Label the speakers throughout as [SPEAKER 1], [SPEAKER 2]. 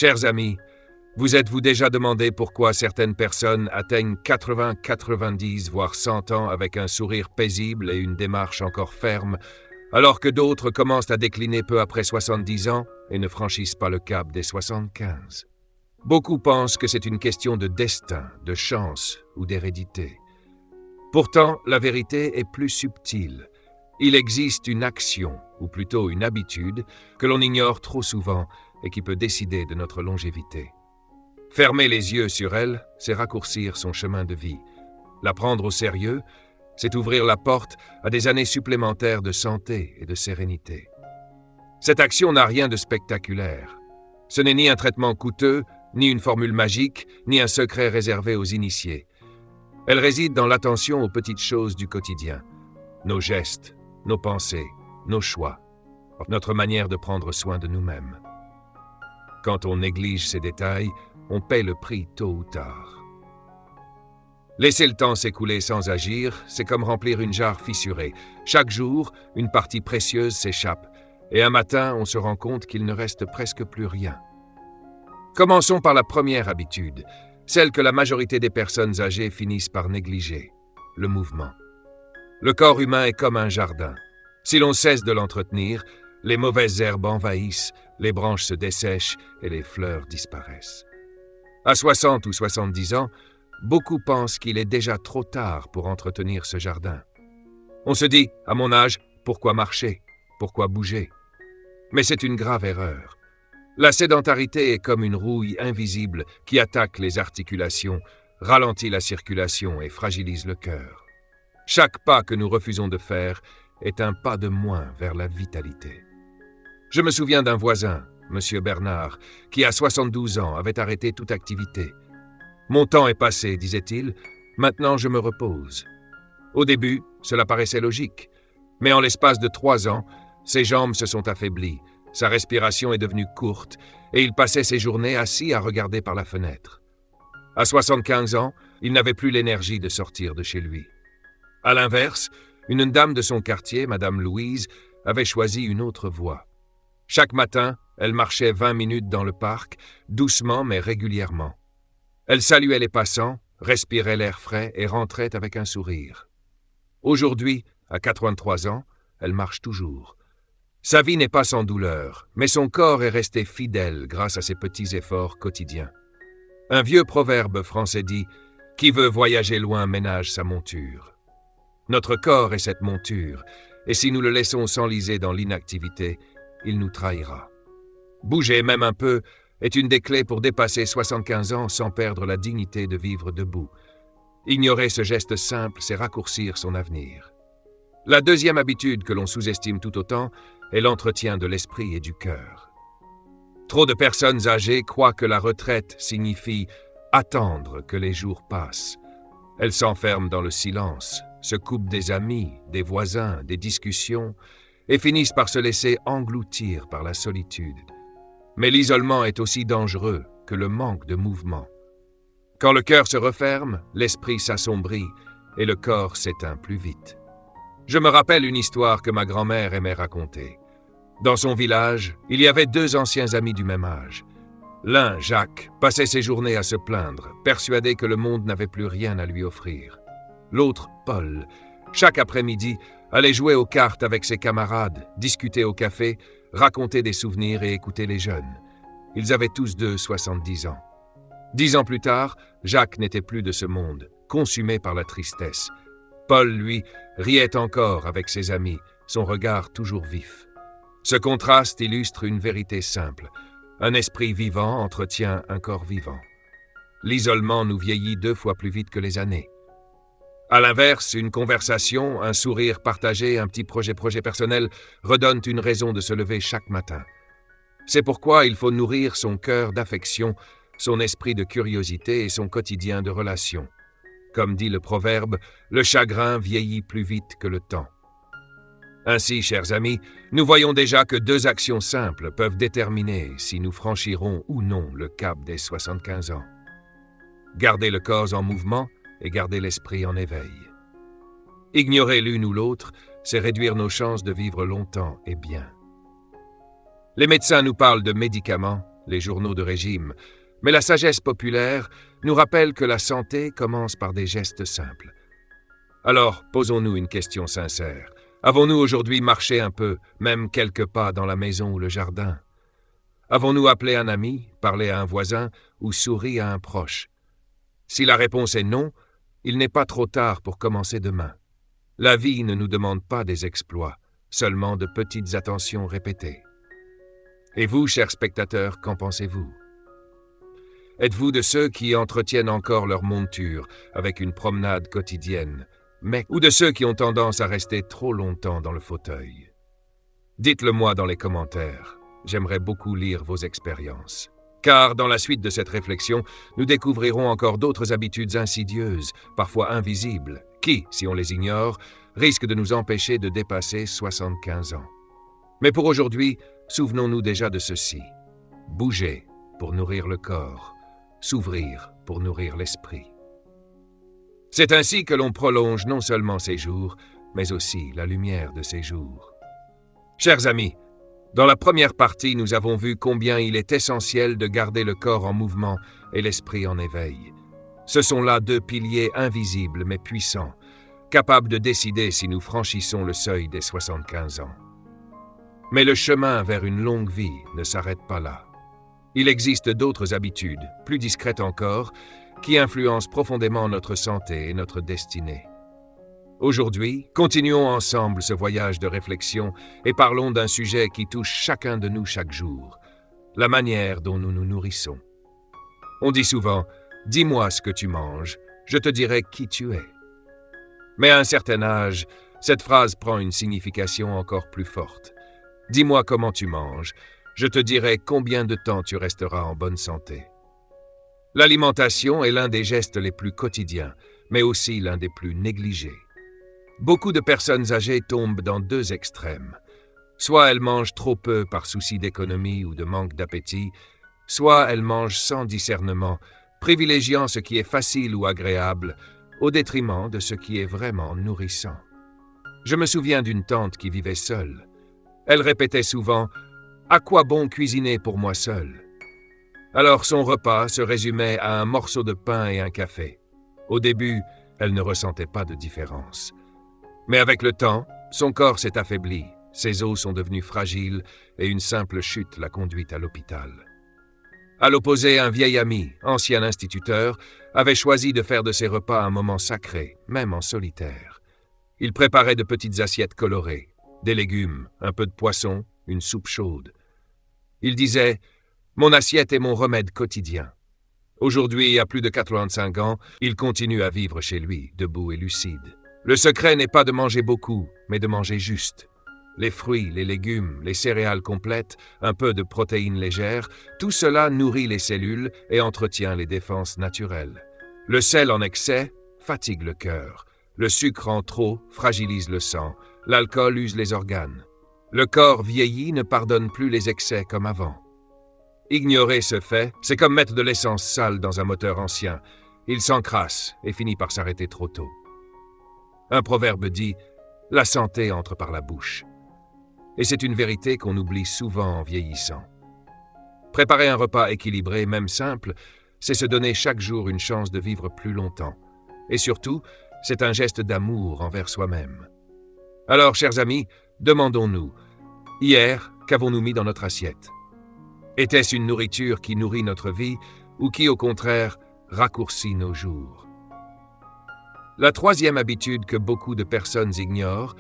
[SPEAKER 1] Chers amis, vous êtes-vous déjà demandé pourquoi certaines personnes atteignent 80, 90, voire 100 ans avec un sourire paisible et une démarche encore ferme, alors que d'autres commencent à décliner peu après 70 ans et ne franchissent pas le cap des 75? Beaucoup pensent que c'est une question de destin, de chance ou d'hérédité. Pourtant, la vérité est plus subtile. Il existe une action, ou plutôt une habitude, que l'on ignore trop souvent et qui peut décider de notre longévité. Fermer les yeux sur elle, c'est raccourcir son chemin de vie. La prendre au sérieux, c'est ouvrir la porte à des années supplémentaires de santé et de sérénité. Cette action n'a rien de spectaculaire. Ce n'est ni un traitement coûteux, ni une formule magique, ni un secret réservé aux initiés. Elle réside dans l'attention aux petites choses du quotidien. Nos gestes, nos pensées, nos choix, notre manière de prendre soin de nous-mêmes. Quand on néglige ces détails, on paie le prix tôt ou tard. Laisser le temps s'écouler sans agir, c'est comme remplir une jarre fissurée. Chaque jour, une partie précieuse s'échappe, et un matin, on se rend compte qu'il ne reste presque plus rien. Commençons par la première habitude, celle que la majorité des personnes âgées finissent par négliger, le mouvement. Le corps humain est comme un jardin. Si l'on cesse de l'entretenir, les mauvaises herbes envahissent, les branches se dessèchent et les fleurs disparaissent. À 60 ou 70 ans, beaucoup pensent qu'il est déjà trop tard pour entretenir ce jardin. On se dit, à mon âge, pourquoi marcher? Pourquoi bouger? Mais c'est une grave erreur. La sédentarité est comme une rouille invisible qui attaque les articulations, ralentit la circulation et fragilise le cœur. Chaque pas que nous refusons de faire est un pas de moins vers la vitalité. Je me souviens d'un voisin, M. Bernard, qui à 72 ans avait arrêté toute activité. « Mon temps est passé, disait-il, maintenant je me repose. » Au début, cela paraissait logique, mais en l'espace de 3 ans, ses jambes se sont affaiblies, sa respiration est devenue courte et il passait ses journées assis à regarder par la fenêtre. À 75 ans, il n'avait plus l'énergie de sortir de chez lui. À l'inverse, une dame de son quartier, Madame Louise, avait choisi une autre voie. Chaque matin, elle marchait 20 minutes dans le parc, doucement mais régulièrement. Elle saluait les passants, respirait l'air frais et rentrait avec un sourire. Aujourd'hui, à 83 ans, elle marche toujours. Sa vie n'est pas sans douleur, mais son corps est resté fidèle grâce à ses petits efforts quotidiens. Un vieux proverbe français dit « Qui veut voyager loin ménage sa monture ». Notre corps est cette monture, et si nous le laissons s'enliser dans l'inactivité, il nous trahira. Bouger même un peu est une des clés pour dépasser 75 ans sans perdre la dignité de vivre debout. Ignorer ce geste simple, c'est raccourcir son avenir. La deuxième habitude que l'on sous-estime tout autant est l'entretien de l'esprit et du cœur. Trop de personnes âgées croient que la retraite signifie attendre que les jours passent. Elles s'enferment dans le silence, se coupent des amis, des voisins, des discussions et finissent par se laisser engloutir par la solitude. Mais l'isolement est aussi dangereux que le manque de mouvement. Quand le cœur se referme, l'esprit s'assombrit et le corps s'éteint plus vite. Je me rappelle une histoire que ma grand-mère aimait raconter. Dans son village, il y avait 2 anciens amis du même âge. L'un, Jacques, passait ses journées à se plaindre, persuadé que le monde n'avait plus rien à lui offrir. L'autre, Paul, chaque après-midi, allait jouer aux cartes avec ses camarades, discuter au café, raconter des souvenirs et écouter les jeunes. Ils avaient tous 2 70 ans. 10 ans plus tard, Jacques n'était plus de ce monde, consumé par la tristesse. Paul, lui, riait encore avec ses amis, son regard toujours vif. Ce contraste illustre une vérité simple. Un esprit vivant entretient un corps vivant. L'isolement nous vieillit 2 fois plus vite que les années. À l'inverse, une conversation, un sourire partagé, un petit projet personnel redonnent une raison de se lever chaque matin. C'est pourquoi il faut nourrir son cœur d'affection, son esprit de curiosité et son quotidien de relations. Comme dit le proverbe, le chagrin vieillit plus vite que le temps. Ainsi, chers amis, nous voyons déjà que 2 actions simples peuvent déterminer si nous franchirons ou non le cap des 75 ans. Garder le corps en mouvement et garder l'esprit en éveil. Ignorer l'une ou l'autre, c'est réduire nos chances de vivre longtemps et bien. Les médecins nous parlent de médicaments, les journaux de régime, mais la sagesse populaire nous rappelle que la santé commence par des gestes simples. Alors, posons-nous une question sincère. Avons-nous aujourd'hui marché un peu, même quelques pas dans la maison ou le jardin? Avons-nous appelé un ami, parlé à un voisin ou souri à un proche? Si la réponse est non, il n'est pas trop tard pour commencer demain. La vie ne nous demande pas des exploits, seulement de petites attentions répétées. Et vous, chers spectateurs, qu'en pensez-vous? Êtes-vous de ceux qui entretiennent encore leur monture avec une promenade quotidienne, ou de ceux qui ont tendance à rester trop longtemps dans le fauteuil? Dites-le moi dans les commentaires. J'aimerais beaucoup lire vos expériences. Car dans la suite de cette réflexion, nous découvrirons encore d'autres habitudes insidieuses, parfois invisibles, qui, si on les ignore, risquent de nous empêcher de dépasser 75 ans. Mais pour aujourd'hui, souvenons-nous déjà de ceci. Bouger pour nourrir le corps, s'ouvrir pour nourrir l'esprit. C'est ainsi que l'on prolonge non seulement ses jours, mais aussi la lumière de ses jours. Chers amis, dans la première partie, nous avons vu combien il est essentiel de garder le corps en mouvement et l'esprit en éveil. Ce sont là deux piliers invisibles mais puissants, capables de décider si nous franchissons le seuil des 75 ans. Mais le chemin vers une longue vie ne s'arrête pas là. Il existe d'autres habitudes, plus discrètes encore, qui influencent profondément notre santé et notre destinée. Aujourd'hui, continuons ensemble ce voyage de réflexion et parlons d'un sujet qui touche chacun de nous chaque jour, la manière dont nous nous nourrissons. On dit souvent « Dis-moi ce que tu manges, je te dirai qui tu es ». Mais à un certain âge, cette phrase prend une signification encore plus forte. « Dis-moi comment tu manges, je te dirai combien de temps tu resteras en bonne santé ». L'alimentation est l'un des gestes les plus quotidiens, mais aussi l'un des plus négligés. Beaucoup de personnes âgées tombent dans deux extrêmes. Soit elles mangent trop peu par souci d'économie ou de manque d'appétit, soit elles mangent sans discernement, privilégiant ce qui est facile ou agréable, au détriment de ce qui est vraiment nourrissant. Je me souviens d'une tante qui vivait seule. Elle répétait souvent « À quoi bon cuisiner pour moi seule ?» Alors son repas se résumait à un morceau de pain et un café. Au début, elle ne ressentait pas de différence. Mais avec le temps, son corps s'est affaibli, ses os sont devenus fragiles et une simple chute l'a conduite à l'hôpital. À l'opposé, un vieil ami, ancien instituteur, avait choisi de faire de ses repas un moment sacré, même en solitaire. Il préparait de petites assiettes colorées, des légumes, un peu de poisson, une soupe chaude. Il disait « Mon assiette est mon remède quotidien ». Aujourd'hui, à plus de 85 ans, il continue à vivre chez lui, debout et lucide. Le secret n'est pas de manger beaucoup, mais de manger juste. Les fruits, les légumes, les céréales complètes, un peu de protéines légères, tout cela nourrit les cellules et entretient les défenses naturelles. Le sel en excès fatigue le cœur. Le sucre en trop fragilise le sang. L'alcool use les organes. Le corps vieilli ne pardonne plus les excès comme avant. Ignorer ce fait, c'est comme mettre de l'essence sale dans un moteur ancien. Il s'encrasse et finit par s'arrêter trop tôt. Un proverbe dit « La santé entre par la bouche ». Et c'est une vérité qu'on oublie souvent en vieillissant. Préparer un repas équilibré, même simple, c'est se donner chaque jour une chance de vivre plus longtemps. Et surtout, c'est un geste d'amour envers soi-même. Alors, chers amis, demandons-nous, hier, qu'avons-nous mis dans notre assiette? Était-ce une nourriture qui nourrit notre vie ou qui, au contraire, raccourcit nos jours? La troisième habitude que beaucoup de personnes ignorent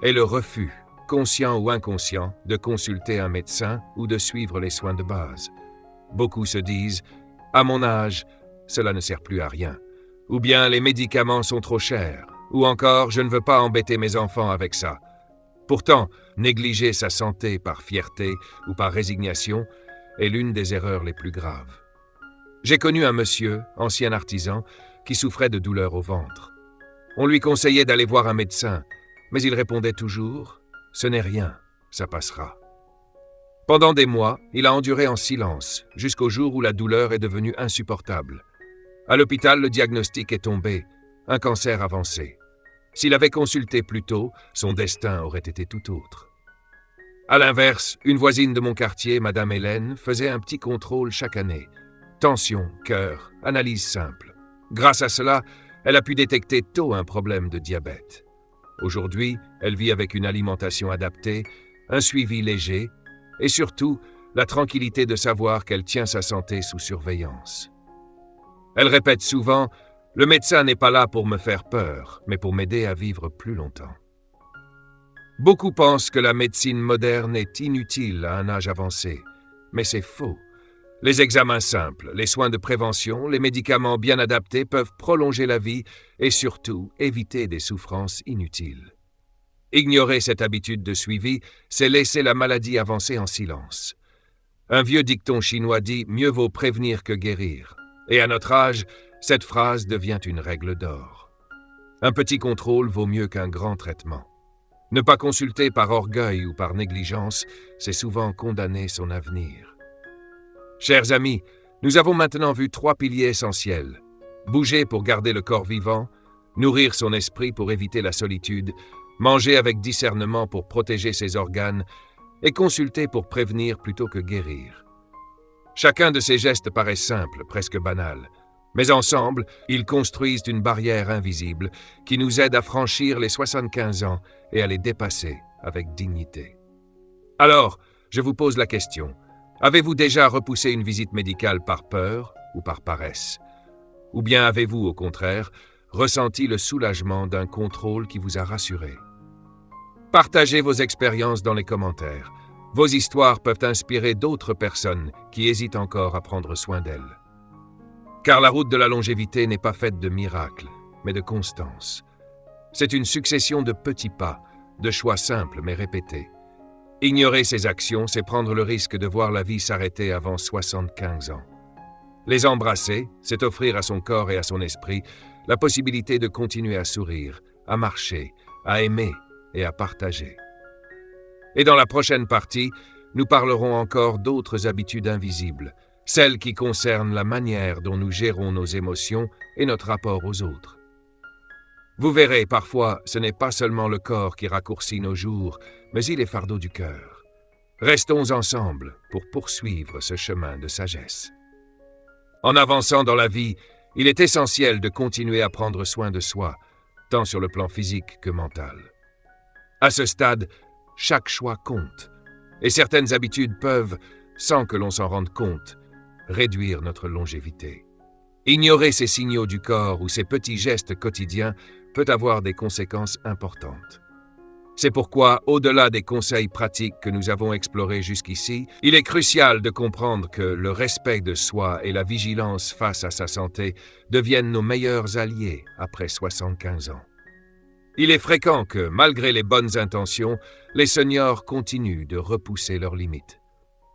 [SPEAKER 1] est le refus, conscient ou inconscient, de consulter un médecin ou de suivre les soins de base. Beaucoup se disent « À mon âge, cela ne sert plus à rien » ou bien « Les médicaments sont trop chers » ou encore « Je ne veux pas embêter mes enfants avec ça ». Pourtant, négliger sa santé par fierté ou par résignation est l'une des erreurs les plus graves. J'ai connu un monsieur, ancien artisan, qui souffrait de douleurs au ventre. On lui conseillait d'aller voir un médecin, mais il répondait toujours « Ce n'est rien, ça passera ». Pendant des mois, il a enduré en silence, jusqu'au jour où la douleur est devenue insupportable. À l'hôpital, le diagnostic est tombé, un cancer avancé. S'il avait consulté plus tôt, son destin aurait été tout autre. À l'inverse, une voisine de mon quartier, Madame Hélène, faisait un petit contrôle chaque année. Tension, cœur, analyse simple. Grâce à cela, elle a pu détecter tôt un problème de diabète. Aujourd'hui, elle vit avec une alimentation adaptée, un suivi léger et surtout, la tranquillité de savoir qu'elle tient sa santé sous surveillance. Elle répète souvent « Le médecin n'est pas là pour me faire peur, mais pour m'aider à vivre plus longtemps ». Beaucoup pensent que la médecine moderne est inutile à un âge avancé, mais c'est faux. Les examens simples, les soins de prévention, les médicaments bien adaptés peuvent prolonger la vie et surtout éviter des souffrances inutiles. Ignorer cette habitude de suivi, c'est laisser la maladie avancer en silence. Un vieux dicton chinois dit « Mieux vaut prévenir que guérir ». Et à notre âge, cette phrase devient une règle d'or. Un petit contrôle vaut mieux qu'un grand traitement. Ne pas consulter par orgueil ou par négligence, c'est souvent condamner son avenir. Chers amis, nous avons maintenant vu 3 piliers essentiels. Bouger pour garder le corps vivant, nourrir son esprit pour éviter la solitude, manger avec discernement pour protéger ses organes et consulter pour prévenir plutôt que guérir. Chacun de ces gestes paraît simple, presque banal, mais ensemble, ils construisent une barrière invisible qui nous aide à franchir les 75 ans et à les dépasser avec dignité. Alors, je vous pose la question, avez-vous déjà repoussé une visite médicale par peur ou par paresse? Ou bien avez-vous, au contraire, ressenti le soulagement d'un contrôle qui vous a rassuré? Partagez vos expériences dans les commentaires. Vos histoires peuvent inspirer d'autres personnes qui hésitent encore à prendre soin d'elles. Car la route de la longévité n'est pas faite de miracles, mais de constance. C'est une succession de petits pas, de choix simples mais répétés. Ignorer ces actions, c'est prendre le risque de voir la vie s'arrêter avant 75 ans. Les embrasser, c'est offrir à son corps et à son esprit la possibilité de continuer à sourire, à marcher, à aimer et à partager. Et dans la prochaine partie, nous parlerons encore d'autres habitudes invisibles, celles qui concernent la manière dont nous gérons nos émotions et notre rapport aux autres. Vous verrez, parfois, ce n'est pas seulement le corps qui raccourcit nos jours, mais il est fardeau du cœur. Restons ensemble pour poursuivre ce chemin de sagesse. En avançant dans la vie, il est essentiel de continuer à prendre soin de soi, tant sur le plan physique que mental. À ce stade, chaque choix compte, et certaines habitudes peuvent, sans que l'on s'en rende compte, réduire notre longévité. Ignorer ces signaux du corps ou ces petits gestes quotidiens peut avoir des conséquences importantes. C'est pourquoi, au-delà des conseils pratiques que nous avons explorés jusqu'ici, il est crucial de comprendre que le respect de soi et la vigilance face à sa santé deviennent nos meilleurs alliés après 75 ans. Il est fréquent que, malgré les bonnes intentions, les seniors continuent de repousser leurs limites.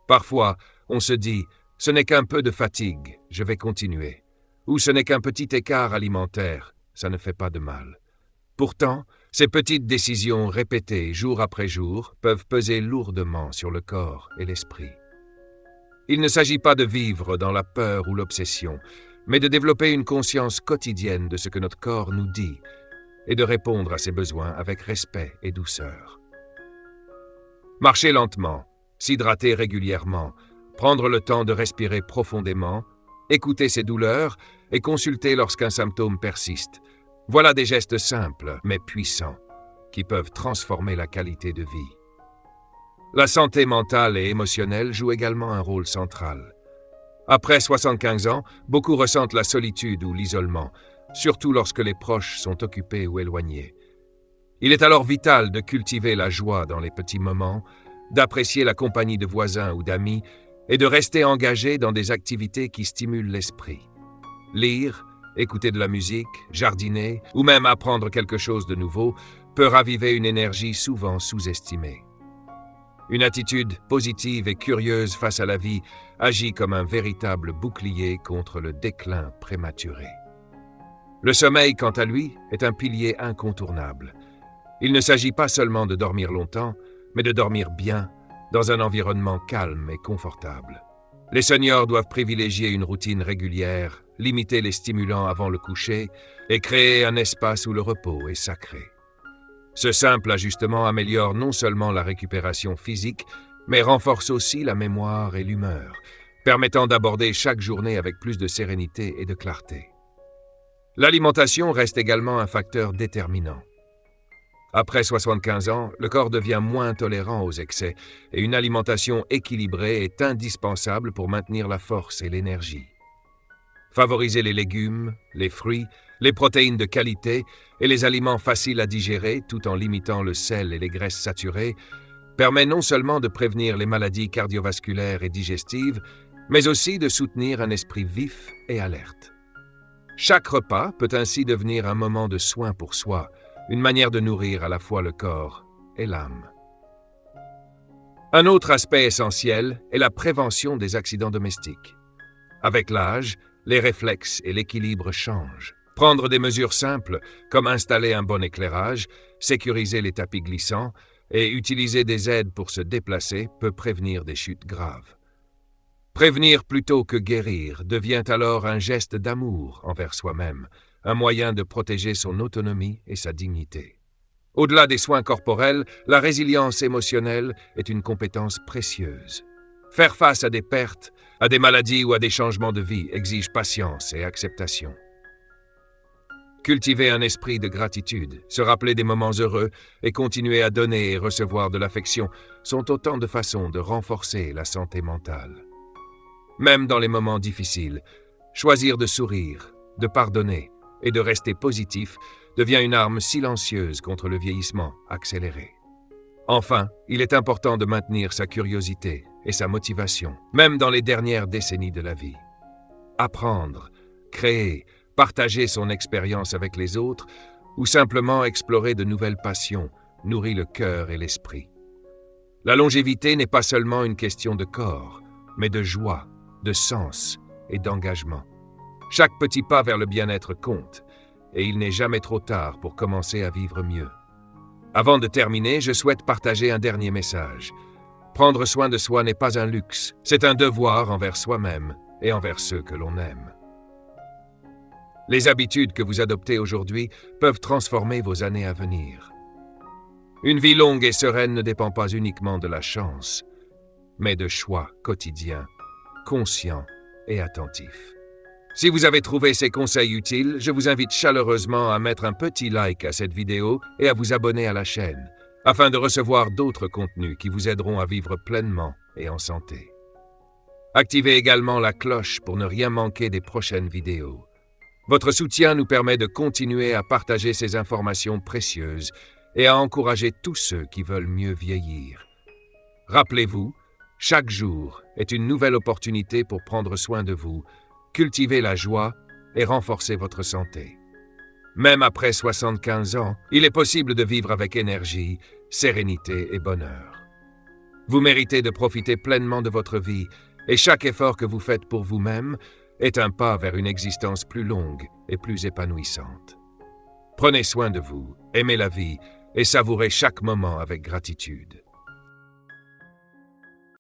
[SPEAKER 1] Parfois, on se dit « ce n'est qu'un peu de fatigue, je vais continuer » ou « ce n'est qu'un petit écart alimentaire, ça ne fait pas de mal ». Pourtant, ces petites décisions répétées jour après jour peuvent peser lourdement sur le corps et l'esprit. Il ne s'agit pas de vivre dans la peur ou l'obsession, mais de développer une conscience quotidienne de ce que notre corps nous dit et de répondre à ses besoins avec respect et douceur. Marcher lentement, s'hydrater régulièrement, prendre le temps de respirer profondément, écouter ses douleurs et consulter lorsqu'un symptôme persiste. Voilà des gestes simples mais puissants qui peuvent transformer la qualité de vie. La santé mentale et émotionnelle joue également un rôle central. Après 75 ans, beaucoup ressentent la solitude ou l'isolement, surtout lorsque les proches sont occupés ou éloignés. Il est alors vital de cultiver la joie dans les petits moments, d'apprécier la compagnie de voisins ou d'amis et de rester engagé dans des activités qui stimulent l'esprit. Lire, écouter de la musique, jardiner ou même apprendre quelque chose de nouveau peut raviver une énergie souvent sous-estimée. Une attitude positive et curieuse face à la vie agit comme un véritable bouclier contre le déclin prématuré. Le sommeil, quant à lui, est un pilier incontournable. Il ne s'agit pas seulement de dormir longtemps, mais de dormir bien, dans un environnement calme et confortable. Les seniors doivent privilégier une routine régulière, limiter les stimulants avant le coucher et créer un espace où le repos est sacré. Ce simple ajustement améliore non seulement la récupération physique, mais renforce aussi la mémoire et l'humeur, permettant d'aborder chaque journée avec plus de sérénité et de clarté. L'alimentation reste également un facteur déterminant. Après 75 ans, le corps devient moins tolérant aux excès et une alimentation équilibrée est indispensable pour maintenir la force et l'énergie. Favoriser les légumes, les fruits, les protéines de qualité et les aliments faciles à digérer tout en limitant le sel et les graisses saturées permet non seulement de prévenir les maladies cardiovasculaires et digestives, mais aussi de soutenir un esprit vif et alerte. Chaque repas peut ainsi devenir un moment de soin pour soi, une manière de nourrir à la fois le corps et l'âme. Un autre aspect essentiel est la prévention des accidents domestiques. Avec l'âge, les réflexes et l'équilibre changent. Prendre des mesures simples, comme installer un bon éclairage, sécuriser les tapis glissants et utiliser des aides pour se déplacer peut prévenir des chutes graves. Prévenir plutôt que guérir devient alors un geste d'amour envers soi-même, un moyen de protéger son autonomie et sa dignité. Au-delà des soins corporels, la résilience émotionnelle est une compétence précieuse. Faire face à des pertes, à des maladies ou à des changements de vie exige patience et acceptation. Cultiver un esprit de gratitude, se rappeler des moments heureux et continuer à donner et recevoir de l'affection sont autant de façons de renforcer la santé mentale. Même dans les moments difficiles, choisir de sourire, de pardonner et de rester positif devient une arme silencieuse contre le vieillissement accéléré. Enfin, il est important de maintenir sa curiosité et sa motivation, même dans les dernières décennies de la vie. Apprendre, créer, partager son expérience avec les autres ou simplement explorer de nouvelles passions nourrit le cœur et l'esprit. La longévité n'est pas seulement une question de corps, mais de joie, de sens et d'engagement. Chaque petit pas vers le bien-être compte, et il n'est jamais trop tard pour commencer à vivre mieux. Avant de terminer, je souhaite partager un dernier message. Prendre soin de soi n'est pas un luxe, c'est un devoir envers soi-même et envers ceux que l'on aime. Les habitudes que vous adoptez aujourd'hui peuvent transformer vos années à venir. Une vie longue et sereine ne dépend pas uniquement de la chance, mais de choix quotidiens, conscients et attentifs. Si vous avez trouvé ces conseils utiles, je vous invite chaleureusement à mettre un petit like à cette vidéo et à vous abonner à la chaîne, afin de recevoir d'autres contenus qui vous aideront à vivre pleinement et en santé. Activez également la cloche pour ne rien manquer des prochaines vidéos. Votre soutien nous permet de continuer à partager ces informations précieuses et à encourager tous ceux qui veulent mieux vieillir. Rappelez-vous, chaque jour est une nouvelle opportunité pour prendre soin de vous, cultiver la joie et renforcer votre santé. Même après 75 ans, il est possible de vivre avec énergie, sérénité et bonheur. Vous méritez de profiter pleinement de votre vie et chaque effort que vous faites pour vous-même est un pas vers une existence plus longue et plus épanouissante. Prenez soin de vous, aimez la vie et savourez chaque moment avec gratitude.